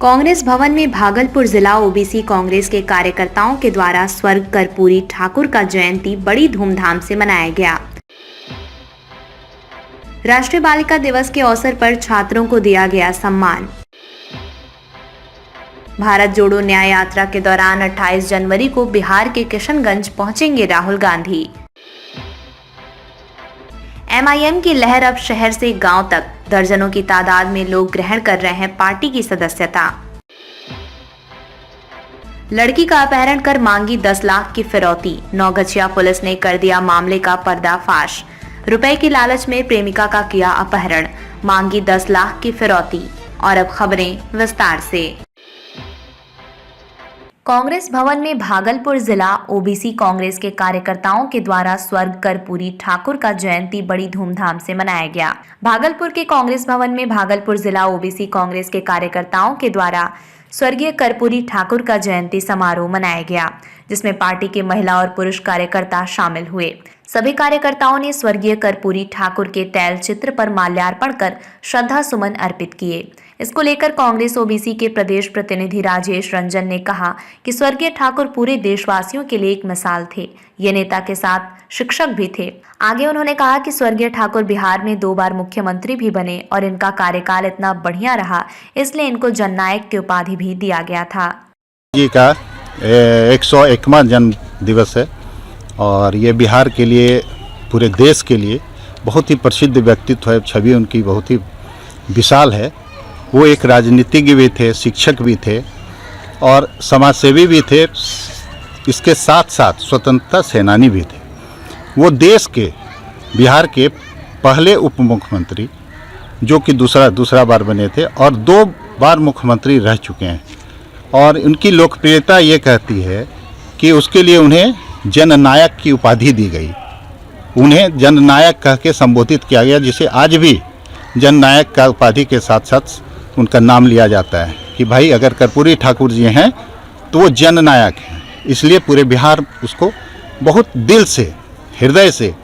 कांग्रेस भवन में भागलपुर जिला ओबीसी कांग्रेस के कार्यकर्ताओं के द्वारा स्वर्ग कर्पूरी ठाकुर का जयंती बड़ी धूमधाम से मनाया गया। राष्ट्रीय बालिका दिवस के अवसर पर छात्रों को दिया गया सम्मान। भारत जोड़ो न्याय यात्रा के दौरान 28 जनवरी को बिहार के किशनगंज पहुंचेंगे राहुल गांधी। एमआईएम की लहर अब शहर से गांव तक, दर्जनों की तादाद में लोग ग्रहण कर रहे हैं पार्टी की सदस्यता। लड़की का अपहरण कर मांगी 10 लाख की फिरौती, नौगछिया पुलिस ने कर दिया मामले का पर्दाफाश। रुपए की लालच में प्रेमिका का किया अपहरण, मांगी 10 लाख की फिरौती। और अब खबरें विस्तार से। कांग्रेस भवन में भागलपुर जिला ओबीसी कांग्रेस के कार्यकर्ताओं के द्वारा स्वर्ग कर्पूरी ठाकुर का जयंती बड़ी धूमधाम से मनाया गया। भागलपुर के कांग्रेस भवन में भागलपुर जिला ओबीसी कांग्रेस के कार्यकर्ताओं के द्वारा स्वर्गीय कर्पूरी ठाकुर का जयंती समारोह मनाया गया, जिसमें पार्टी के महिला और पुरुष कार्यकर्ता शामिल हुए। सभी कार्यकर्ताओं ने स्वर्गीय कर्पूरी ठाकुर के तैल चित्र पर माल्यार्पण कर श्रद्धा सुमन अर्पित किए। इसको लेकर कांग्रेस ओबीसी के प्रदेश प्रतिनिधि राजेश रंजन ने कहा कि स्वर्गीय ठाकुर पूरे देशवासियों के लिए एक मिसाल थे। ये नेता के साथ शिक्षक भी थे। आगे उन्होंने कहा कि स्वर्गीय ठाकुर बिहार में 2 बार मुख्यमंत्री भी बने और इनका कार्यकाल इतना बढ़िया रहा, इसलिए इनको जननायक की उपाधि भी दिया गया था। जी का 101वां जन्म दिवस है और ये बिहार के लिए, पूरे देश के लिए बहुत ही प्रसिद्ध व्यक्तित्व है। छवि उनकी बहुत ही विशाल है। वो एक राजनीतिज्ञ भी थे, शिक्षक भी थे और समाजसेवी भी थे। इसके साथ साथ स्वतंत्रता सेनानी भी थे। वो देश के, बिहार के पहले उप मुख्यमंत्री, जो कि दूसरा बार बने थे और 2 बार मुख्यमंत्री रह चुके हैं। और उनकी लोकप्रियता ये कहती है कि उसके लिए उन्हें जननायक की उपाधि दी गई। उन्हें जननायक कह के संबोधित किया गया, जिसे आज भी जननायक का उपाधि के साथ साथ उनका नाम लिया जाता है कि भाई अगर कर्पूरी ठाकुर जी हैं तो वो जननायक हैं। इसलिए पूरे बिहार उसको बहुत दिल से, हृदय से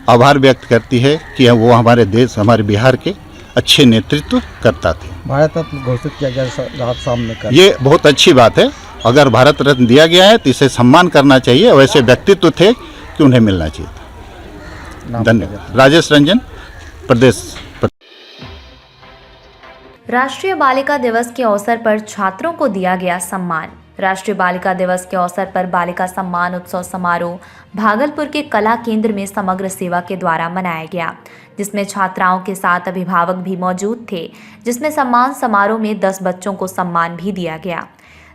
आभार व्यक्त करती है कि वो हमारे देश, हमारे बिहार के अच्छे नेतृत्व करता थे। भारत रत्न घोषित किया गया रात शाम में कर। ये बहुत अच्छी बात है। अगर भारत रत्न दिया गया है तो इसे सम्मान करना चाहिए। वैसे व्यक्तित्व थे कि उन्हें मिलना चाहिए था। धन्यवाद। राजेश रंजन, प्रदेश। राष्ट्रीय बालिका दिवस के अवसर पर छात्रों को दिया गया सम्मान। राष्ट्रीय बालिका दिवस के अवसर पर बालिका सम्मान उत्सव समारोह भागलपुर के कला केंद्र में समग्र सेवा के द्वारा मनाया गया, जिसमें छात्राओं के साथ अभिभावक भी मौजूद थे। जिसमें सम्मान समारोह में 10 बच्चों को सम्मान भी दिया गया।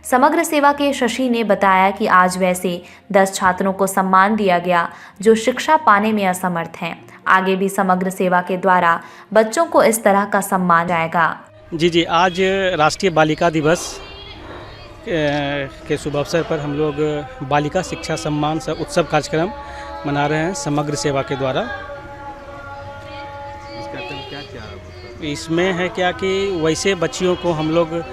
समग्र सेवा के शशि ने बताया कि आज वैसे 10 छात्रों को सम्मान दिया गया जो शिक्षा पाने में असमर्थ हैं। आगे भी समग्र सेवा के द्वारा बच्चों को इस तरह का सम्मान जाएगा। जी, आज राष्ट्रीय बालिका दिवस के शुभ अवसर पर हम लोग बालिका शिक्षा सम्मान उत्सव कार्यक्रम मना रहे हैं समग्र सेवा के द्वारा। इसमें है क्या कि वैसे बच्चियों को हम लोग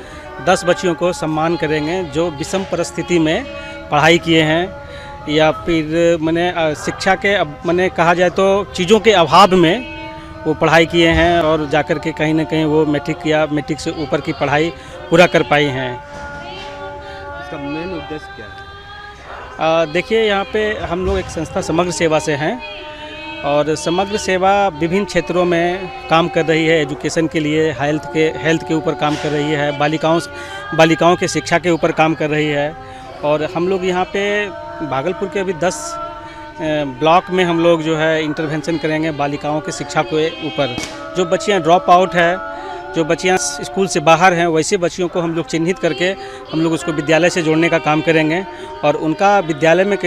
10 बच्चियों को सम्मान करेंगे जो विषम परिस्थिति में पढ़ाई किए हैं या फिर मैंने शिक्षा के मैंने कहा जाए तो चीज़ों के अभाव में वो पढ़ाई किए हैं और जाकर के कहीं ना कहीं वो मैट्रिक या मैट्रिक से ऊपर की पढ़ाई पूरा कर पाई हैं। इसका मेन उद्देश्य क्या है? देखिए, यहाँ पे हम लोग एक संस्था समग्र सेवा से हैं और समग्र सेवा विभिन्न क्षेत्रों में काम कर रही है। एजुकेशन के लिए हेल्थ के ऊपर काम कर रही है, बालिकाओं के शिक्षा के ऊपर काम कर रही है। और हम लोग यहाँ पे भागलपुर के अभी 10 ब्लॉक में हम लोग जो है इंटरवेंशन करेंगे बालिकाओं की शिक्षा के ऊपर। जो बच्चियाँ ड्रॉप आउट है, जो बच्चियाँ स्कूल से बाहर हैं, वैसे बच्चियों को हम लोग चिन्हित करके हम लोग उसको विद्यालय से जोड़ने का काम करेंगे और उनका विद्यालय में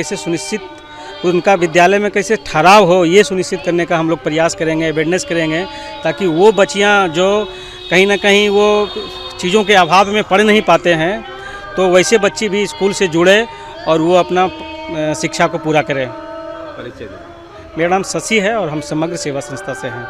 कैसे ठहराव हो, ये सुनिश्चित करने का हम लोग प्रयास करेंगे, अवेयरनेस करेंगे, ताकि वो बच्चियाँ जो कहीं ना कहीं वो चीज़ों के अभाव में पढ़ नहीं पाते हैं, तो वैसे बच्ची भी स्कूल से जुड़े और वो अपना शिक्षा को पूरा करें। परिचय दें। मेरा नाम शशि है और हम समग्र सेवा संस्था से हैं।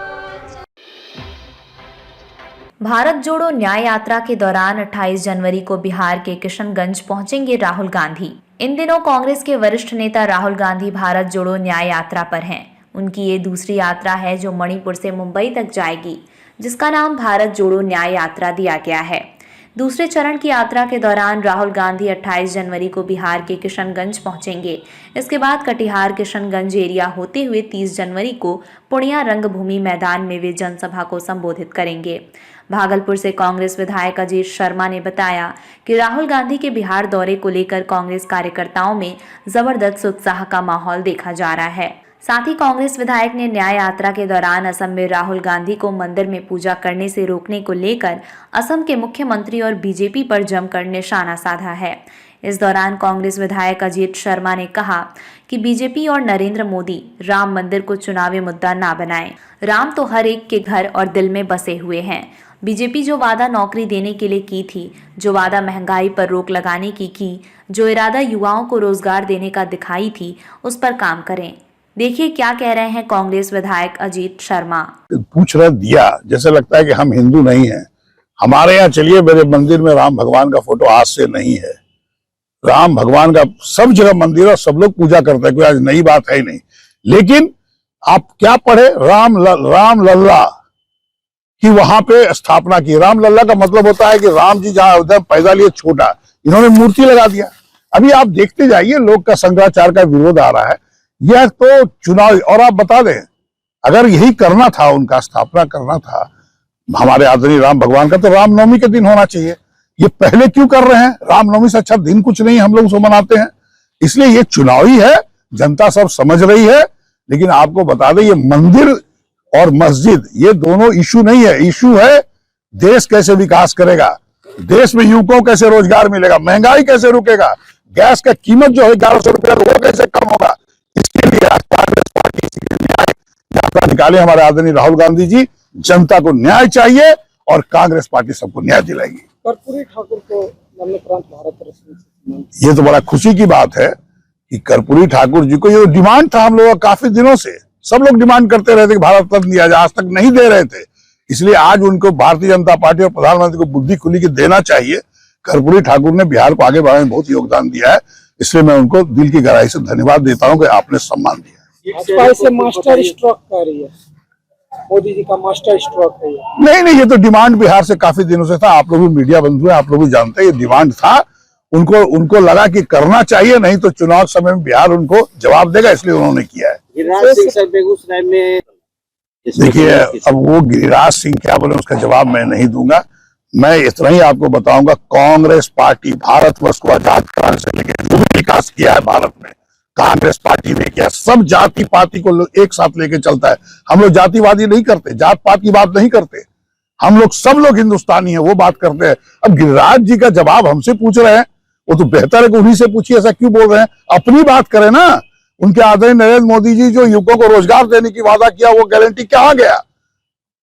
भारत जोड़ो न्याय यात्रा के दौरान 28 जनवरी को बिहार के किशनगंज पहुंचेंगे राहुल गांधी। इन दिनों कांग्रेस के वरिष्ठ नेता राहुल गांधी भारत जोड़ो न्याय यात्रा पर हैं। उनकी ये दूसरी यात्रा है जो मणिपुर से मुंबई तक जाएगी, जिसका नाम भारत जोड़ो न्याय यात्रा दिया गया है। दूसरे चरण की यात्रा के दौरान राहुल गांधी 28 जनवरी को बिहार के किशनगंज पहुंचेंगे। इसके बाद कटिहार किशनगंज एरिया होते हुए 30 जनवरी को पूर्णिया रंगभूमि मैदान में वे जनसभा को संबोधित करेंगे। भागलपुर से कांग्रेस विधायक अजीत शर्मा ने बताया कि राहुल गांधी के बिहार दौरे को लेकर कांग्रेस कार्यकर्ताओं में जबरदस्त उत्साह का माहौल देखा जा रहा है। साथ ही कांग्रेस विधायक ने न्याय यात्रा के दौरान असम में राहुल गांधी को मंदिर में पूजा करने से रोकने को लेकर असम के मुख्यमंत्री और बीजेपी पर जमकर निशाना साधा है। इस दौरान कांग्रेस विधायक अजीत शर्मा ने कहा कि बीजेपी और नरेंद्र मोदी राम मंदिर को चुनावी मुद्दा ना बनाएं। राम तो हर एक के घर और दिल में बसे हुए हैं। बीजेपी जो वादा नौकरी देने के लिए की थी, जो वादा महंगाई पर रोक लगाने की, जो इरादा युवाओं को रोजगार देने का दिखाई थी, उस पर काम करें। देखिए क्या कह रहे हैं कांग्रेस विधायक अजीत शर्मा। पूछ रहे दिया जैसे लगता है कि हम हिंदू नहीं हैं। हमारे यहाँ चलिए, मेरे मंदिर में राम भगवान का फोटो आज से नहीं है। राम भगवान का सब जगह मंदिर और सब लोग पूजा करते हैं, कोई आज नई बात है ही नहीं। लेकिन आप क्या पढ़े, राम लल्ला की वहां पे स्थापना की। राम लल्ला का मतलब होता है कि राम जी जहां उधर पैदा लिए छोटा, इन्होंने मूर्ति लगा दिया। अभी आप देखते जाइए, लोग का शंकराचार्य का विरोध आ रहा है। यह तो चुनाव, और आप बता दें, अगर यही करना था, उनका स्थापना करना था हमारे आदरणीय राम भगवान का, तो रामनवमी के दिन होना चाहिए। ये पहले क्यों कर रहे हैं? रामनवमी से अच्छा दिन कुछ नहीं, हम लोग उसको मनाते हैं। इसलिए ये चुनावी है, जनता सब समझ रही है। लेकिन आपको बता दें, ये मंदिर और मस्जिद ये दोनों इशू नहीं है। इशू है देश कैसे विकास करेगा, देश में युवकों को कैसे रोजगार मिलेगा, महंगाई कैसे रुकेगा, गैस का कीमत जो है 1100 रुपया वो कैसे कम होगा। इसके लिए आज कांग्रेस पार्टी न्याय यात्रा निकाले हमारे आदरणीय राहुल गांधी जी। जनता को न्याय चाहिए और कांग्रेस पार्टी सबको न्याय दिलाएगी। कर्पूरी ठाकुर को मरणोपरांत भारत रत्न, ये तो बड़ा खुशी की बात है कि कर्पूरी ठाकुर जी को, ये डिमांड था हम लोगों का काफी दिनों से। सब लोग डिमांड करते रहे थे कि भारत रत्न दिया जाए, आज तक नहीं दे रहे थे। इसलिए आज उनको भारतीय जनता पार्टी और प्रधानमंत्री को बुद्धि खुली कि देना चाहिए। कर्पूरी ठाकुर ने बिहार को आगे बढ़ाने में बहुत योगदान दिया है, इसलिए मैं उनको दिल की गहराई से धन्यवाद देता हूं कि आपने सम्मान दिया। भाजपा से मास्टर स्ट्रोक कर रही है, मोदी जी का मास्टर स्ट्रोक है ये। नहीं, ये तो डिमांड बिहार से काफी दिनों से था। आप लोग भी मीडिया बंधु हैं, आप लोग भी जानते हैं, ये डिमांड था। उनको लगा कि करना चाहिए, नहीं तो चुनाव समय में बिहार उनको जवाब देगा, इसलिए उन्होंने किया है। गिरिराज सिंह सर बेगूसराय में, देखिए, अब वो गिरिराज सिंह क्या बोले उसका जवाब मैं नहीं दूंगा। मैं इतना ही आपको बताऊंगा, कांग्रेस पार्टी भारतवर्ष को आजाद कराने से लेकर जो भी विकास किया है भारत में, कांग्रेस पार्टी ने किया। सब जाति पाति को एक साथ लेके चलता है। हम लोग जातिवादी नहीं करते, जात पात की बात नहीं करते। हम लोग सब लोग हिंदुस्तानी है, वो बात करते हैं। अब गिरिराज जी का जवाब हमसे पूछ रहे हैं, वो तो बेहतर है कि उन्हीं से पूछिए। ऐसा क्यों बोल रहे हैं? अपनी बात करें ना। उनके आदरणीय नरेंद्र मोदी जी जो युवकों को रोजगार देने की वादा किया, वो गारंटी कहां गया?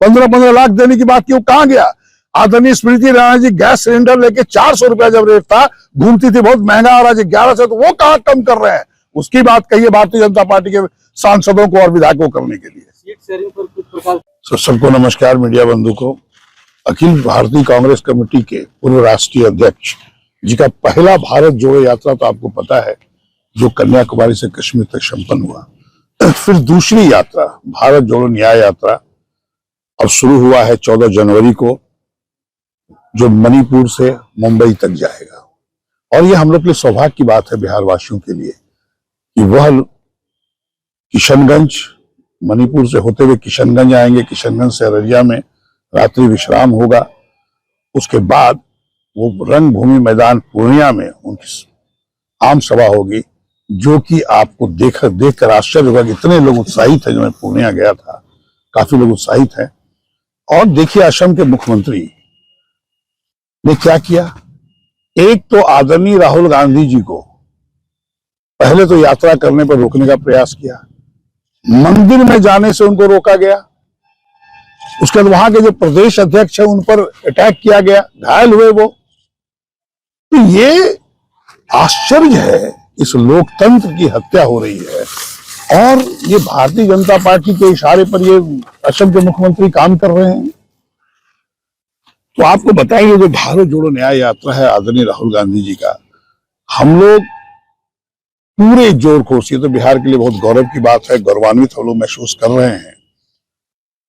15-15 लाख देने की बात की, वो कहां गया? आदरणीय स्मृति ईरानी जी गैस सिलेंडर लेके 400 रुपया जब रेट था, घूमती थी, बहुत महंगा आ रहा है 1100, तो वो कहां कम कर रहे हैं? उसकी बात कहिए भारतीय जनता पार्टी के सांसदों को और विधायकों को करने के लिए। सीट शेयरिंग पर कुछ प्रकार। सबको नमस्कार, मीडिया बंधु को। अखिल भारतीय कांग्रेस कमेटी के पूर्व राष्ट्रीय अध्यक्ष जी का पहला भारत जोड़ो यात्रा तो आपको पता है, जो कन्याकुमारी से कश्मीर तक संपन्न हुआ। फिर दूसरी यात्रा भारत जोड़ो न्याय यात्रा अब शुरू हुआ है 14 जनवरी को, जो मणिपुर से मुंबई तक जाएगा। और ये हम लोग के लिए सौभाग्य की बात है, बिहार वासियों के लिए, कि वह किशनगंज, मणिपुर से होते हुए किशनगंज आएंगे। किशनगंज से अररिया में रात्रि विश्राम होगा। उसके बाद वो रंगभूमि मैदान पूर्णिया में उनकी आम सभा होगी, जो कि आपको देखकर आश्चर्य होगा कि इतने लोग उत्साहित हैं। जो मैं पूर्णिया गया था, काफी लोग उत्साहित हैं। और देखिए, असम के मुख्यमंत्री ने क्या किया। एक तो आदरणीय राहुल गांधी जी को पहले तो यात्रा करने पर रोकने का प्रयास किया, मंदिर में जाने से उनको रोका गया। उसके बाद वहां के जो प्रदेश अध्यक्ष है उन पर अटैक किया गया, घायल हुए वो। तो ये आश्चर्य है, इस लोकतंत्र की हत्या हो रही है। और ये भारतीय जनता पार्टी के इशारे पर ये असम के मुख्यमंत्री काम कर रहे हैं। तो आपको बताइए, जो भारत जोड़ो न्याय यात्रा है आदरणीय राहुल गांधी जी का, हम लोग पूरे जोर को, ये तो बिहार के लिए बहुत गौरव की बात है, गौरवान्वित हम लोग महसूस कर रहे हैं।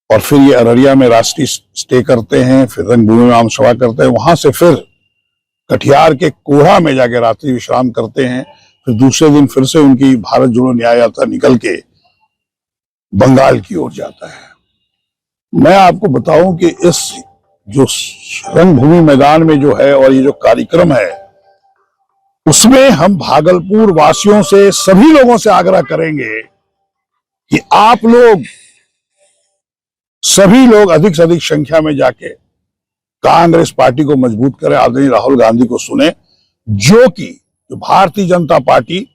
और फिर ये अररिया में राष्ट्रीय स्टे करते हैं, फिर रंगभूमि में आम सभा करते हैं, वहां से फिर कटिहार के कोढ़ा में जाके रात्रि विश्राम करते हैं। फिर दूसरे दिन फिर से उनकी भारत जोड़ो न्याय यात्रा निकल के बंगाल की ओर जाता है। मैं आपको बताऊं कि इस जो रंगभूमि मैदान में जो है और ये जो कार्यक्रम है, उसमें हम भागलपुर वासियों से, सभी लोगों से आग्रह करेंगे कि आप लोग सभी लोग अधिक से अधिक संख्या में जाके कांग्रेस पार्टी को मजबूत करें, आदरणीय राहुल गांधी को सुने, जो कि भारतीय जनता पार्टी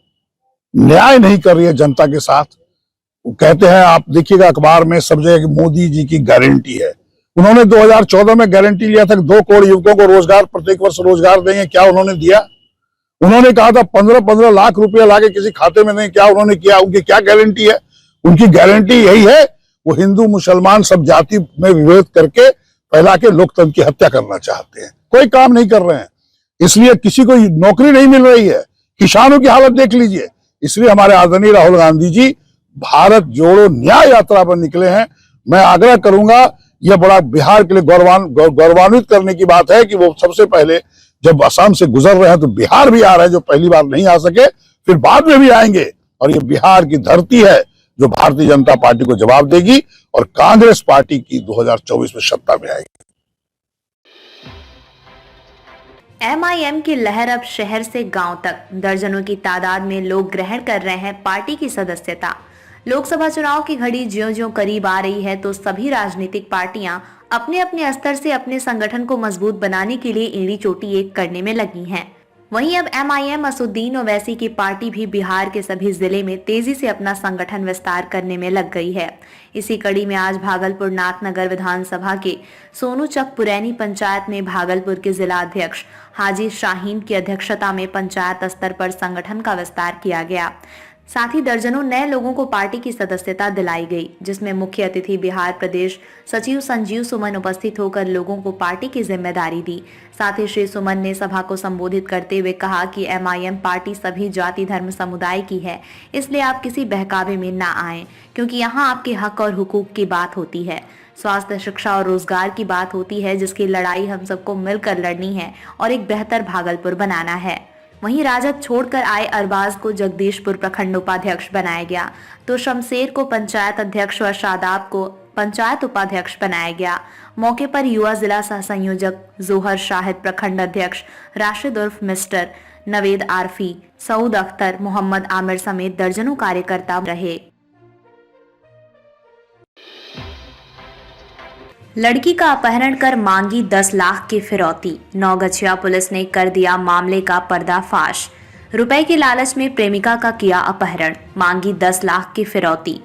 न्याय नहीं कर रही है जनता के साथ। वो कहते हैं, आप देखिएगा अखबार में सब जगह कि मोदी जी की गारंटी है। उन्होंने 2014 में गारंटी लिया था कि 2 करोड़ युवकों को रोजगार, प्रत्येक वर्ष रोजगार देंगे। क्या उन्होंने दिया? उन्होंने कहा था 15-15 लाख रुपया लाके किसी खाते में नहीं, क्या उन्होंने किया? उनकी क्या गारंटी है? उनकी गारंटी यही है, वो हिंदू मुसलमान सब जाति में विभेद करके फैला के लोकतंत्र की हत्या करना चाहते हैं। कोई काम नहीं कर रहे हैं, इसलिए किसी को नौकरी नहीं मिल रही है। किसानों की हालत देख लीजिए। इसलिए हमारे आदरणीय राहुल गांधी जी भारत जोड़ो न्याय यात्रा पर निकले हैं। मैं आग्रह करूंगा, यह बड़ा बिहार के लिए गौरवान्वित करने की बात है कि वो सबसे पहले जब असम से गुजर रहे हैं तो बिहार भी आ रहे हैं, जो पहली बार नहीं आ सके, फिर बाद में भी आएंगे। और ये बिहार की धरती है जो भारतीय जनता पार्टी को जवाब देगी और कांग्रेस पार्टी की 2024 में सत्ता में आएगी। MIM की लहर अब शहर से गांव तक दर्जनों की तादाद में लोग ग्रहण कर रहे हैं पार्टी की सदस्यता। लोकसभा चुनाव की घड़ी ज्यों-ज्यों करीब आ रही है तो सभी राजनीतिक पार्टियां अपने अपने स्तर से अपने संगठन को मजबूत बनाने के लिए एड़ी चोटी एक करने में लगी हैं। वहीं अब MIM असुद्दीन ओवैसी की पार्टी भी बिहार के सभी जिले में तेजी से अपना संगठन विस्तार करने में लग गई है। इसी कड़ी में आज भागलपुर नाथनगर विधानसभा के सोनूचक पुरैनी पंचायत में भागलपुर के जिला अध्यक्ष हाजी शाहीन की अध्यक्षता में पंचायत स्तर पर संगठन का विस्तार किया गया। साथ ही दर्जनों नए लोगों को पार्टी की सदस्यता दिलाई गई, जिसमें मुख्य अतिथि बिहार प्रदेश सचिव संजीव सुमन उपस्थित होकर लोगों को पार्टी की जिम्मेदारी दी। साथ ही श्री सुमन ने सभा को संबोधित करते हुए कहा कि MIM पार्टी सभी जाति धर्म समुदाय की है, इसलिए आप किसी बहकावे में ना आएं, क्योंकि यहाँ आपके हक और हुकूक की बात होती है, स्वास्थ्य, शिक्षा और रोजगार की बात होती है, जिसकी लड़ाई हम सबको मिलकर लड़नी है और एक बेहतर भागलपुर बनाना है। वहीं राजद छोड़कर आए अरबाज को जगदीशपुर प्रखंड उपाध्यक्ष बनाया गया, तो शमशेर को पंचायत अध्यक्ष और शादाब को पंचायत उपाध्यक्ष बनाया गया। मौके पर युवा जिला सह संयोजक जोहर शाहिद, प्रखंड अध्यक्ष राशिद उर्फ मिस्टर, नवेद आरफी, सऊद अख्तर, मोहम्मद आमिर समेत दर्जनों कार्यकर्ता रहे। लड़की का अपहरण कर मांगी 10 लाख की फिरौती, नौगछिया पुलिस ने कर दिया मामले का पर्दाफाश। रुपए के लालच में प्रेमिका का किया अपहरण, मांगी 10 लाख की फिरौती।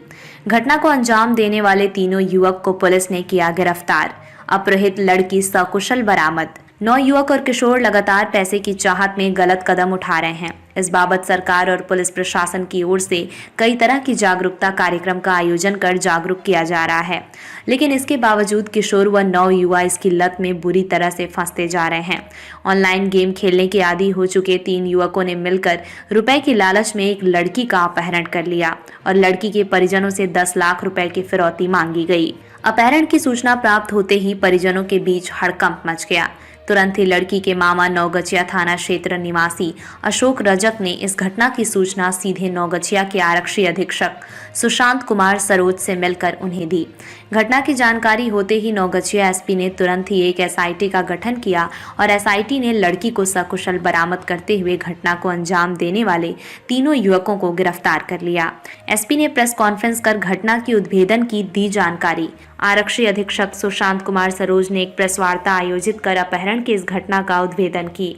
घटना को अंजाम देने वाले तीनों युवक को पुलिस ने किया गिरफ्तार। अपहृत लड़की सकुशल बरामद। 9 युवक और किशोर लगातार पैसे की चाहत में गलत कदम उठा रहे हैं। इस बाबत सरकार और पुलिस प्रशासन की ओर से कई तरह की जागरूकता कार्यक्रम का आयोजन कर जागरूक किया जा रहा है, लेकिन इसके बावजूद किशोर व 9 युवा इसकी लत में बुरी तरह से फंसते जा रहे हैं। ऑनलाइन गेम खेलने के आदी हो चुके 3 युवकों ने मिलकर रुपए की लालच में एक लड़की का अपहरण कर लिया और लड़की के परिजनों से 10 लाख रुपए की फिरौती मांगी गई। अपहरण की सूचना प्राप्त होते ही परिजनों के बीच हड़कंप मच गया। तुरंत ही लड़की के मामा नौगछिया थाना क्षेत्र निवासी अशोक रजक ने इस घटना की सूचना सीधे नौगछिया के आरक्षी अधीक्षक सुशांत कुमार सरोज से मिलकर उन्हें दी। घटना की जानकारी होते ही नौगछिया एसपी ने तुरंत ही एक SIT का गठन किया और SIT ने लड़की को सकुशल बरामद करते हुए घटना को अंजाम देने वाले तीनों युवकों को गिरफ्तार कर लिया। एसपी ने प्रेस कॉन्फ्रेंस कर घटना की उद्भेदन की दी जानकारी। आरक्षी अधीक्षक सुशांत कुमार सरोज ने एक प्रेस वार्ता आयोजित कर अपहरण की इस घटना का उद्भेदन की।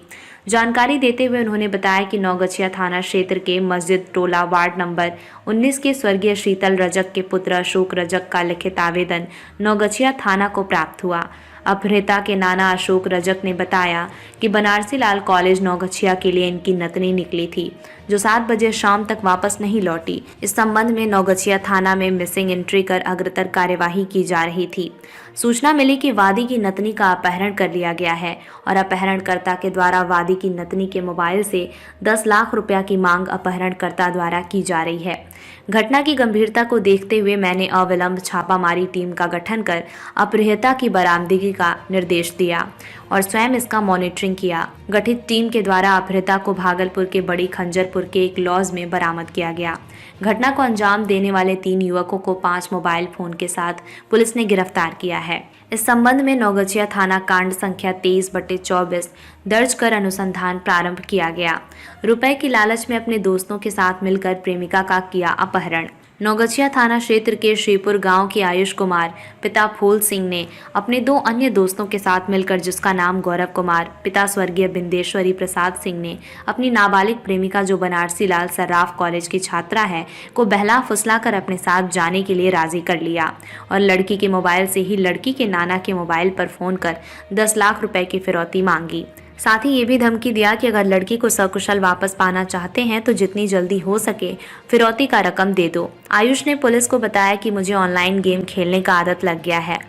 जानकारी देते हुए उन्होंने बताया कि नौगछिया थाना क्षेत्र के मस्जिद टोला वार्ड नंबर 19 के स्वर्गीय शीतल रजक के पुत्र अशोक रजक का लिखित आवेदन नौगछिया थाना को प्राप्त हुआ। अपहृता के नाना अशोक रजक ने बताया कि बनारसी लाल कॉलेज नौगछिया के लिए इनकी नतनी निकली थी, जो 7 बजे शाम तक वापस नहीं लौटी। इस संबंध में नौगछिया थाना में मिसिंग एंट्री कर अग्रतर कार्यवाही की जा रही थी। सूचना मिली कि वादी की नतनी का अपहरण कर लिया गया है और अपहरणकर्ता के द्वारा वादी की नतनी के मोबाइल से 10 लाख रुपया की मांग अपहरणकर्ता द्वारा की जा रही है। घटना की गंभीरता को देखते हुए मैंने अविलंब छापामारी टीम का गठन कर अपहृता की बरामदगी का निर्देश दिया और स्वयं इसका मॉनिटरिंग किया। गठित टीम के द्वारा अपहृता को भागलपुर के बड़ी खंजरपुर के एक लॉज में बरामद किया गया। घटना को अंजाम देने वाले 3 युवकों को 5 मोबाइल फोन के साथ पुलिस ने गिरफ्तार किया है। इस संबंध में नौगछिया थाना कांड संख्या 23/24 दर्ज कर अनुसंधान प्रारंभ किया गया। रुपए की लालच में अपने दोस्तों के साथ मिलकर प्रेमिका का किया अपहरण। नौगछिया थाना क्षेत्र के श्रीपुर गांव के आयुष कुमार पिता फूल सिंह ने अपने 2 अन्य दोस्तों के साथ मिलकर, जिसका नाम गौरव कुमार पिता स्वर्गीय बिंदेश्वरी प्रसाद सिंह ने अपनी नाबालिग प्रेमिका जो बनारसी लाल सर्राफ कॉलेज की छात्रा है को बहला फुसला कर अपने साथ जाने के लिए राजी कर लिया और लड़की के मोबाइल से ही लड़की के नाना के मोबाइल पर फोन कर 10 लाख रुपए की फिरौती मांगी। साथ ही ये भी धमकी दिया कि अगर लड़की को सकुशल वापस पाना चाहते हैं तो जितनी जल्दी हो सके फिरौती का रकम दे दो। आयुष ने पुलिस को बताया कि मुझे ऑनलाइन गेम खेलने का आदत लग गया है।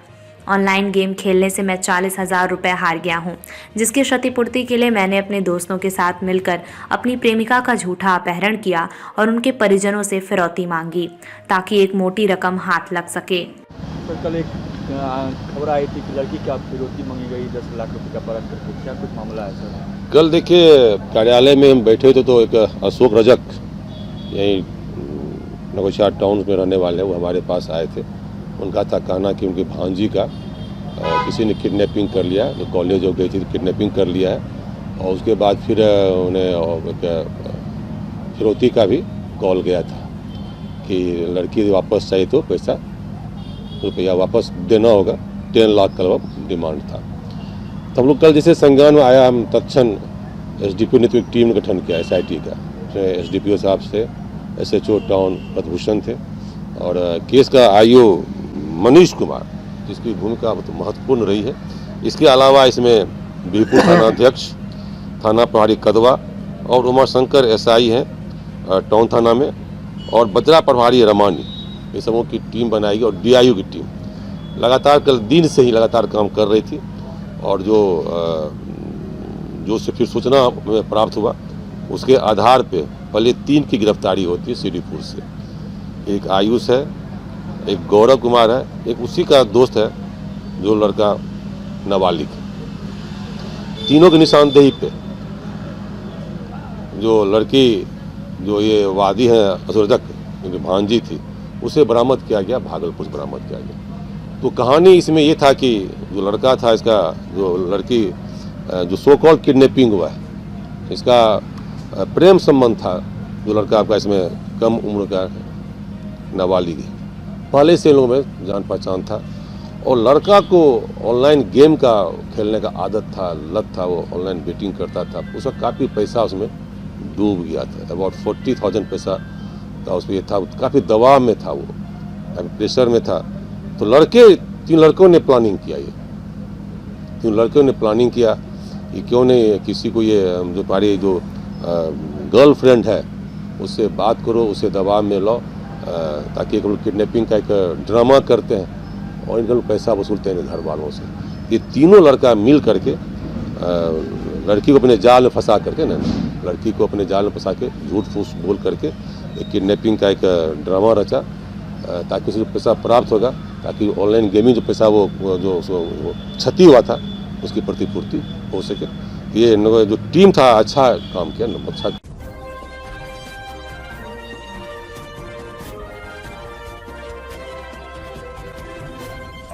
ऑनलाइन गेम खेलने से मैं 40,000 रुपए हार गया हूँ, जिसकी क्षतिपूर्ति के लिए मैंने अपने दोस्तों के साथ मिलकर अपनी प्रेमिका का झूठा अपहरण किया और उनके परिजनों से फिरौती मांगी ताकि एक मोटी रकम हाथ लग सके। सर, कल एक खबर आई थी कि लड़की का फिरौती मांगी गई 10 लाख रुपए का परख करके, क्या कुछ मामला है सर? कल देखिए कार्यालय में हम बैठे थे तो एक अशोक रजक यहीं नौगछिया टाउन में रहने वाले वो हमारे पास आए थे। उनका था कहना कि उनकी भांजी का किसी ने किडनैपिंग कर लिया, जो कॉलेज हो गई थी किडनैपिंग कर लिया है और उसके बाद फिर उन्हें फिरौती का भी कॉल गया था कि लड़की वापस चाहिए तो पैसा रुपया वापस देना होगा। 10 लाख का डिमांड था। तो हम लोग कल जैसे संज्ञान में आया, हम तत्क्षण एसडीपीओ ने तो एक टीम गठन किया एसआईटी का। एसडीपीओ साहब से एसएचओ टाउन पद्मभूषण थे और केस का आईओ मनीष कुमार, जिसकी भूमिका बहुत महत्वपूर्ण रही है। इसके अलावा इसमें बीरपुर थानाध्यक्ष, थाना प्रभारी कदवा और उमा शंकर एसआई हैं टाउन थाना में और बजरा प्रभारी रमानी, ये सबों की टीम बनाई गई और डीआईयू की टीम लगातार कल दिन से ही लगातार काम कर रही थी। और जो से फिर सूचना हमें प्राप्त हुआ उसके आधार पे पहले 3 की गिरफ्तारी होती है श्रीपुर से। एक आयुष है, एक गौरव कुमार है, एक उसी का दोस्त है जो लड़का नाबालिग है। तीनों की निशानदेही पे जो लड़की जो ये वादी है असुरजक भांजी थी उसे बरामद किया गया, भागलपुर से बरामद किया गया। तो कहानी इसमें ये था कि जो लड़का था इसका, जो लड़की जो सो कॉल्ड किडनैपिंग हुआ है, इसका प्रेम संबंध था। जो लड़का आपका इसमें कम उम्र का नाबालिग है, पहले से लोगों में जान पहचान था और लड़का को ऑनलाइन गेम का खेलने का आदत था, लत था, वो ऑनलाइन बेटिंग करता था। उसका काफ़ी पैसा उसमें डूब गया था, अबाउट 40,000 पैसा था उसमें। था काफ़ी दबाव में था, वो काफ़ी प्रेशर में था। तो 3 लड़कों ने प्लानिंग किया, ये 3 लड़कों ने प्लानिंग किया कि क्यों नहीं किसी को ये जो हमारी जो गर्लफ्रेंड है उससे बात करो, उसे दबाव में लो, ताकि एक लोग किडनैपिंग का एक ड्रामा करते हैं और इनका लोग पैसा वसूलते हैं घर वालों से। ये तीनों लड़का मिल करके लड़की को अपने जाल में फंसा करके लड़की को अपने जाल में फंसा के झूठ फूस बोल करके एक किडनैपिंग का एक ड्रामा रचा, ताकि उसको पैसा प्राप्त होगा, ताकि ऑनलाइन गेमिंग जो पैसा वो क्षति हुआ था उसकी प्रतिपूर्ति हो सके। ये जो टीम था अच्छा काम किया, अच्छा।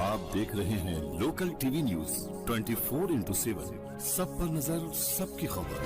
आप देख रहे हैं लोकल टीवी न्यूज 24x7, सब पर नजर, सबकी खबर।